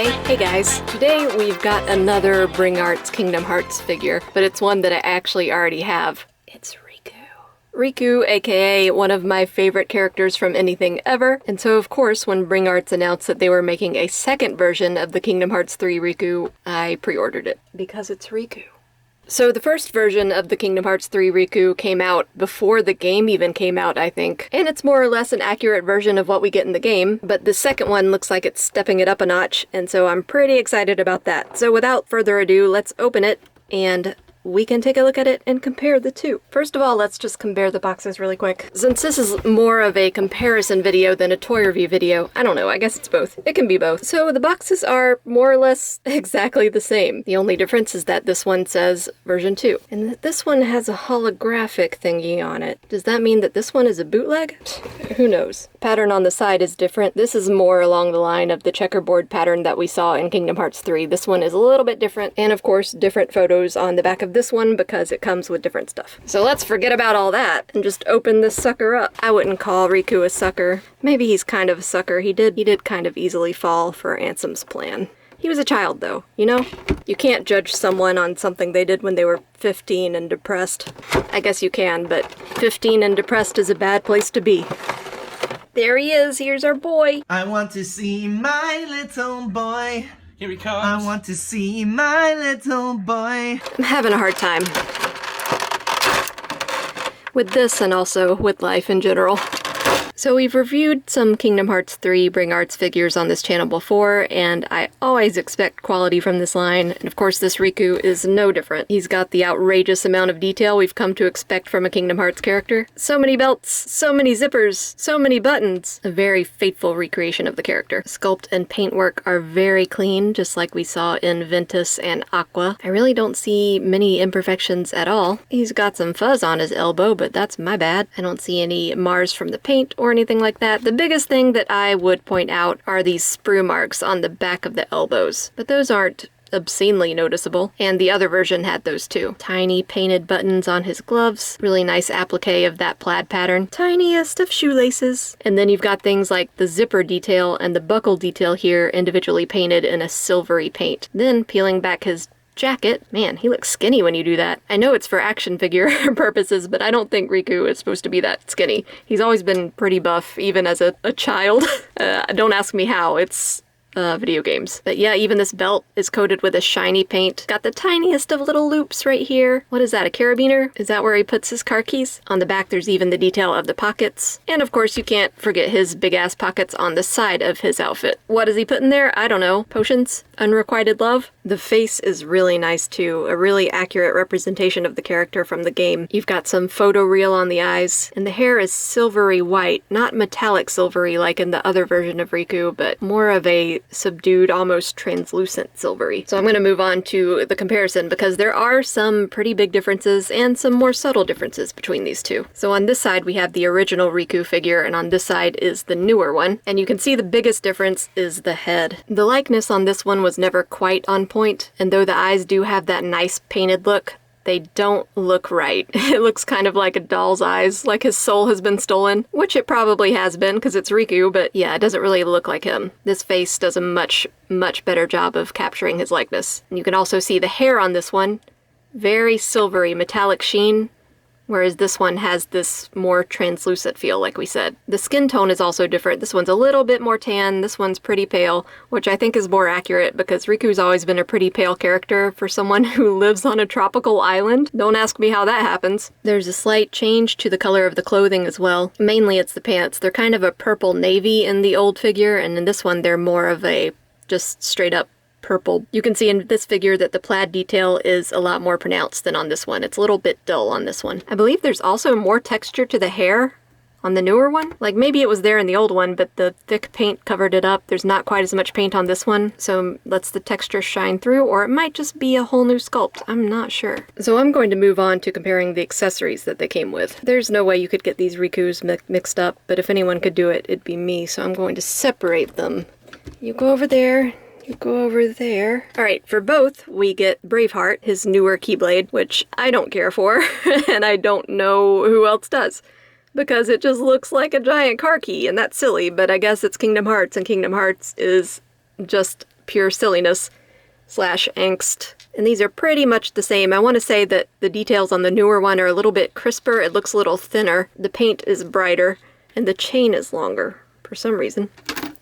Hey guys. Today we've got another Bring Arts Kingdom Hearts figure, but it's one that I actually already have. It's Riku. Riku, aka one of my favorite characters from anything ever, and so of course when Bring Arts announced that they were making a second version of the Kingdom Hearts 3 Riku, I pre-ordered it, because it's Riku. So the first version of the Kingdom Hearts 3 Riku came out before the game even came out, I think. And it's more or less an accurate version of what we get in the game, but the second one looks like it's stepping it up a notch, and so I'm pretty excited about that. So without further ado, let's open it, and we can take a look at it and compare the two. First of all, let's just compare the boxes really quick. Since this is more of a comparison video than a toy review video, I don't know, I guess it's both. It can be both. So the boxes are more or less exactly the same. The only difference is that this one says version 2, and this one has a holographic thingy on it. Does that mean that this one is a bootleg? Who knows? Pattern on the side is different. This is more along the line of the checkerboard pattern that we saw in Kingdom Hearts 3. This one is a little bit different, and of course different photos on the back of this one because it comes with different stuff. So let's forget about all that and just open this sucker up. I wouldn't call Riku a sucker. Maybe he's kind of a sucker. He did kind of easily fall for Ansem's plan. He was a child though, you know? You can't judge someone on something they did when they were 15 and depressed. I guess you can, but 15 and depressed is a bad place to be. There he is, here's our boy. I want to see my little boy. Here he comes. I want to see my little boy. I'm having a hard time with this and also with life in general. So we've reviewed some Kingdom Hearts 3 Bring Arts figures on this channel before, and I always expect quality from this line, and of course this Riku is no different. He's got the outrageous amount of detail we've come to expect from a Kingdom Hearts character. So many belts, so many zippers, so many buttons. A very faithful recreation of the character. Sculpt and paintwork are very clean, just like we saw in Ventus and Aqua. I really don't see many imperfections at all. He's got some fuzz on his elbow, but that's my bad. I don't see any Mars from the paint or anything like that. The biggest thing that I would point out are these sprue marks on the back of the elbows, but those aren't obscenely noticeable, and the other version had those too. Tiny painted buttons on his gloves, really nice applique of that plaid pattern, tiniest of shoelaces, and then you've got things like the zipper detail and the buckle detail here individually painted in a silvery paint. Then peeling back his jacket. Man, he looks skinny when you do that. I know it's for action figure purposes, but I don't think Riku is supposed to be that skinny. He's always been pretty buff, even as a child. Don't ask me how. It's video games. But yeah, even this belt is coated with a shiny paint. Got the tiniest of little loops right here. What is that, a carabiner? Is that where he puts his car keys? On the back there's even the detail of the pockets. And of course you can't forget his big ass pockets on the side of his outfit. What is he putting there? I don't know. Potions? Unrequited love? The face is really nice too. A really accurate representation of the character from the game. You've got some photoreal on the eyes, and the hair is silvery white, not metallic silvery like in the other version of Riku, but more of a subdued, almost translucent silvery. So I'm going to move on to the comparison because there are some pretty big differences and some more subtle differences between these two. So on this side we have the original Riku figure, and on this side is the newer one, and you can see the biggest difference is the head. The likeness on this one was never quite on point, and though the eyes do have that nice painted look, they don't look right. It looks kind of like a doll's eyes, like his soul has been stolen, which it probably has been because it's Riku, but yeah, it doesn't really look like him. This face does a much better job of capturing his likeness. And you can also see the hair on this one, very silvery metallic sheen, whereas this one has this more translucent feel, like we said. The skin tone is also different. This one's a little bit more tan, this one's pretty pale, which I think is more accurate because Riku's always been a pretty pale character for someone who lives on a tropical island. Don't ask me how that happens. There's a slight change to the color of the clothing as well. Mainly it's the pants. They're kind of a purple navy in the old figure, and in this one they're more of a just straight up purple. You can see in this figure that the plaid detail is a lot more pronounced than on this one. It's a little bit dull on this one. I believe there's also more texture to the hair on the newer one. Like maybe it was there in the old one, but the thick paint covered it up. There's not quite as much paint on this one, so lets the texture shine through, or it might just be a whole new sculpt. I'm not sure. So I'm going to move on to comparing the accessories that they came with. There's no way you could get these Rikus mixed up, but if anyone could do it, it'd be me, so I'm going to separate them. You go over there. You go over there. Alright, for both, we get Braveheart, his newer Keyblade, which I don't care for, and I don't know who else does. Because it just looks like a giant car key, and that's silly, but I guess it's Kingdom Hearts, and Kingdom Hearts is just pure silliness slash angst. And these are pretty much the same. I want to say that the details on the newer one are a little bit crisper. It looks a little thinner. The paint is brighter, and the chain is longer for some reason.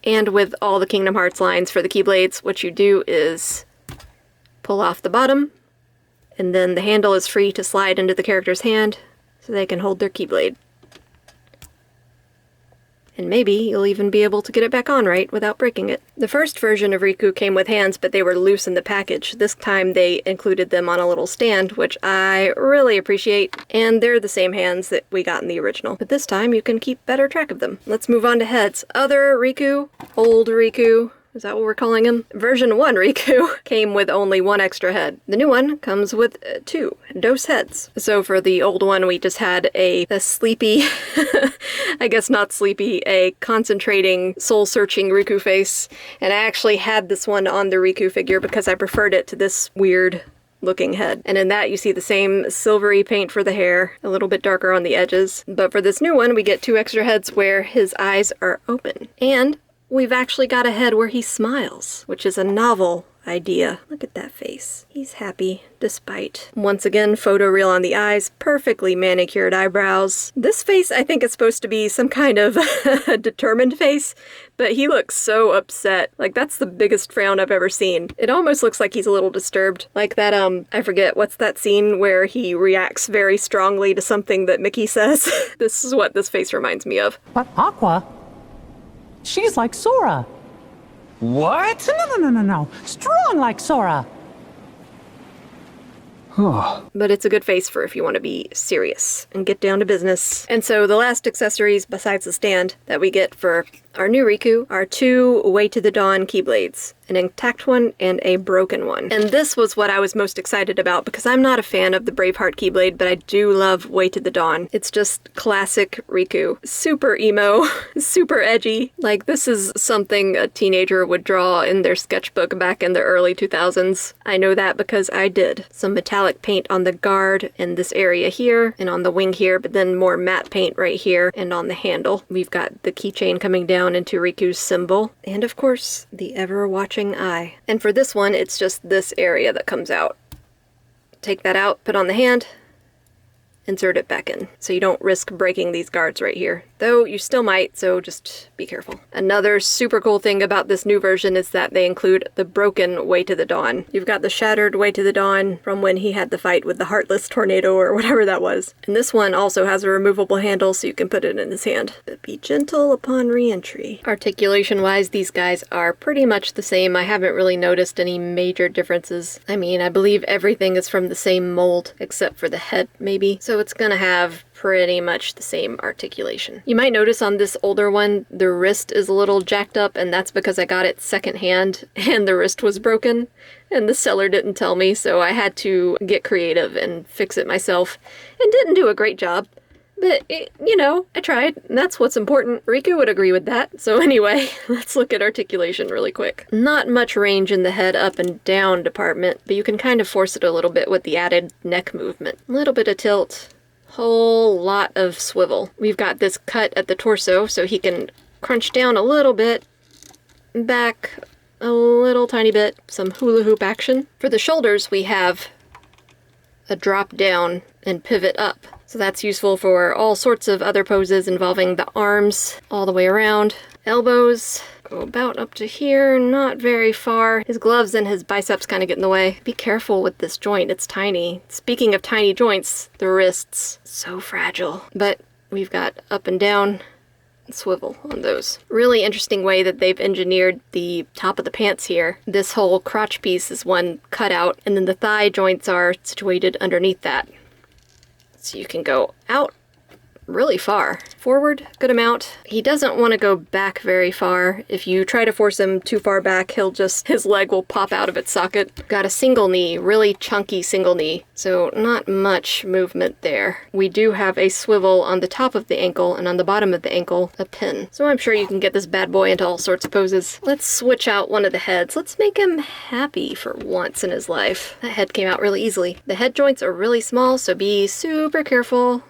And with all the Kingdom Hearts lines for the Keyblades, what you do is pull off the bottom, and then the handle is free to slide into the character's hand so they can hold their Keyblade. And maybe you'll even be able to get it back on right without breaking it. The first version of Riku came with hands, but they were loose in the package. This time they included them on a little stand, which I really appreciate. And they're the same hands that we got in the original. But this time you can keep better track of them. Let's move on to heads. Other Riku, old Riku, is that what we're calling him? Version 1 Riku came with only 1 extra head. The new one comes with 2 dose heads. So for the old one, we just had a sleepy, I guess not sleepy, a concentrating, soul-searching Riku face. And I actually had this one on the Riku figure because I preferred it to this weird looking head. And in that you see the same silvery paint for the hair, a little bit darker on the edges. But for this new one, we get 2 extra heads where his eyes are open. And we've actually got a head where he smiles, which is a novel idea. Look at that face. He's happy, despite. Once again, photoreal on the eyes, perfectly manicured eyebrows. This face, I think, is supposed to be some kind of determined face, but he looks so upset. Like, that's the biggest frown I've ever seen. It almost looks like he's a little disturbed. Like that, I forget, what's that scene where he reacts very strongly to something that Mickey says? This is what this face reminds me of. But Aqua, she's like Sora. What? No. Strong like Sora. But it's a good face for if you want to be serious and get down to business. And so the last accessories besides the stand that we get for our new Riku are 2 Way to the Dawn Keyblades, an intact one and a broken one. And this was what I was most excited about because I'm not a fan of the Braveheart Keyblade, but I do love Way to the Dawn. It's just classic Riku. Super emo, super edgy. Like, this is something a teenager would draw in their sketchbook back in the early 2000s. I know that because I did. Some metallic paint on the guard in this area here and on the wing here, but then more matte paint right here and on the handle. We've got the keychain coming down into Riku's symbol, and of course, the ever-watching eye. And for this one, it's just this area that comes out. Take that out, put on the hand, insert it back in. So you don't risk breaking these guards right here. Though you still might, so just be careful. Another super cool thing about this new version is that they include the broken Way to the Dawn. You've got the shattered Way to the Dawn from when he had the fight with the Heartless Tornado or whatever that was. And this one also has a removable handle so you can put it in his hand. But be gentle upon re-entry. Articulation-wise, these guys are pretty much the same. I haven't really noticed any major differences. I mean, I believe everything is from the same mold, except for the head, maybe. So it's gonna have pretty much the same articulation. You might notice on this older one, the wrist is a little jacked up, and that's because I got it secondhand and the wrist was broken and the seller didn't tell me, so I had to get creative and fix it myself and didn't do a great job. But, you know, I tried, and that's what's important. Riku would agree with that. So anyway, let's look at articulation really quick. Not much range in the head up and down department, but you can kind of force it a little bit with the added neck movement. A little bit of tilt. Whole lot of swivel. We've got this cut at the torso so he can crunch down a little bit, back a little tiny bit, some hula hoop action. For the shoulders we have a drop down and pivot up. So that's useful for all sorts of other poses involving the arms all the way around. Elbows go about up to here, not very far. His gloves and his biceps kind of get in the way. Be careful with this joint, it's tiny. Speaking of tiny joints, the wrists, so fragile. But we've got up and down and swivel on those. Really interesting way that they've engineered the top of the pants here. This whole crotch piece is one cut out, and then the thigh joints are situated underneath that. So you can go out really far. Forward, good amount. He doesn't want to go back very far. If you try to force him too far back, his leg will pop out of its socket. Got a single knee, really chunky single knee, so not much movement there. We do have a swivel on the top of the ankle, and on the bottom of the ankle, a pin. So I'm sure you can get this bad boy into all sorts of poses. Let's switch out one of the heads. Let's make him happy for once in his life. That head came out really easily. The head joints are really small, so be super careful.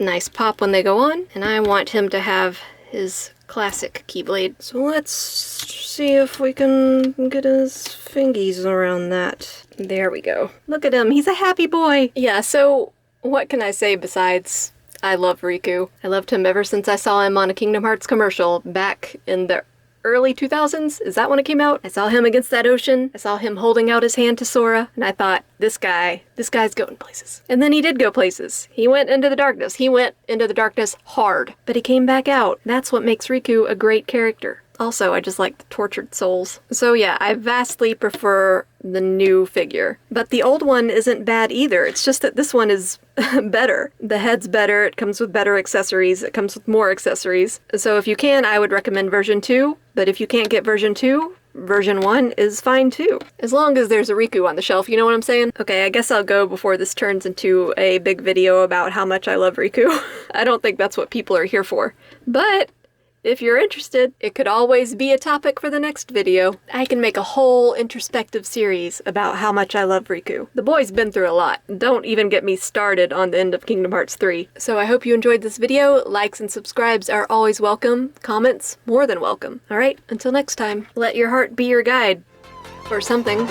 Nice pop when they go on, and I want him to have his Classic Keyblade. So let's see if we can get his fingies around that. There we go. Look at him, he's a happy boy! Yeah, so what can I say besides I love Riku? I loved him ever since I saw him on a Kingdom Hearts commercial back in the early 2000s? Is that when it came out? I saw him against that ocean. I saw him holding out his hand to Sora, and I thought, this guy's going places. And then he did go places. He went into the darkness. He went into the darkness hard, but he came back out. That's what makes Riku a great character. Also, I just like the tortured souls. So yeah, I vastly prefer the new figure. But the old one isn't bad either. It's just that this one is better. The head's better, it comes with better accessories, it comes with more accessories. So if you can, I would recommend version 2. But if you can't get version 2, version 1 is fine too. As long as there's a Riku on the shelf, you know what I'm saying? Okay, I guess I'll go before this turns into a big video about how much I love Riku. I don't think that's what people are here for. But if you're interested, it could always be a topic for the next video. I can make a whole introspective series about how much I love Riku. The boy's been through a lot. Don't even get me started on the end of Kingdom Hearts 3. So I hope you enjoyed this video. Likes and subscribes are always welcome. Comments, more than welcome. Alright, until next time, let your heart be your guide. Or something.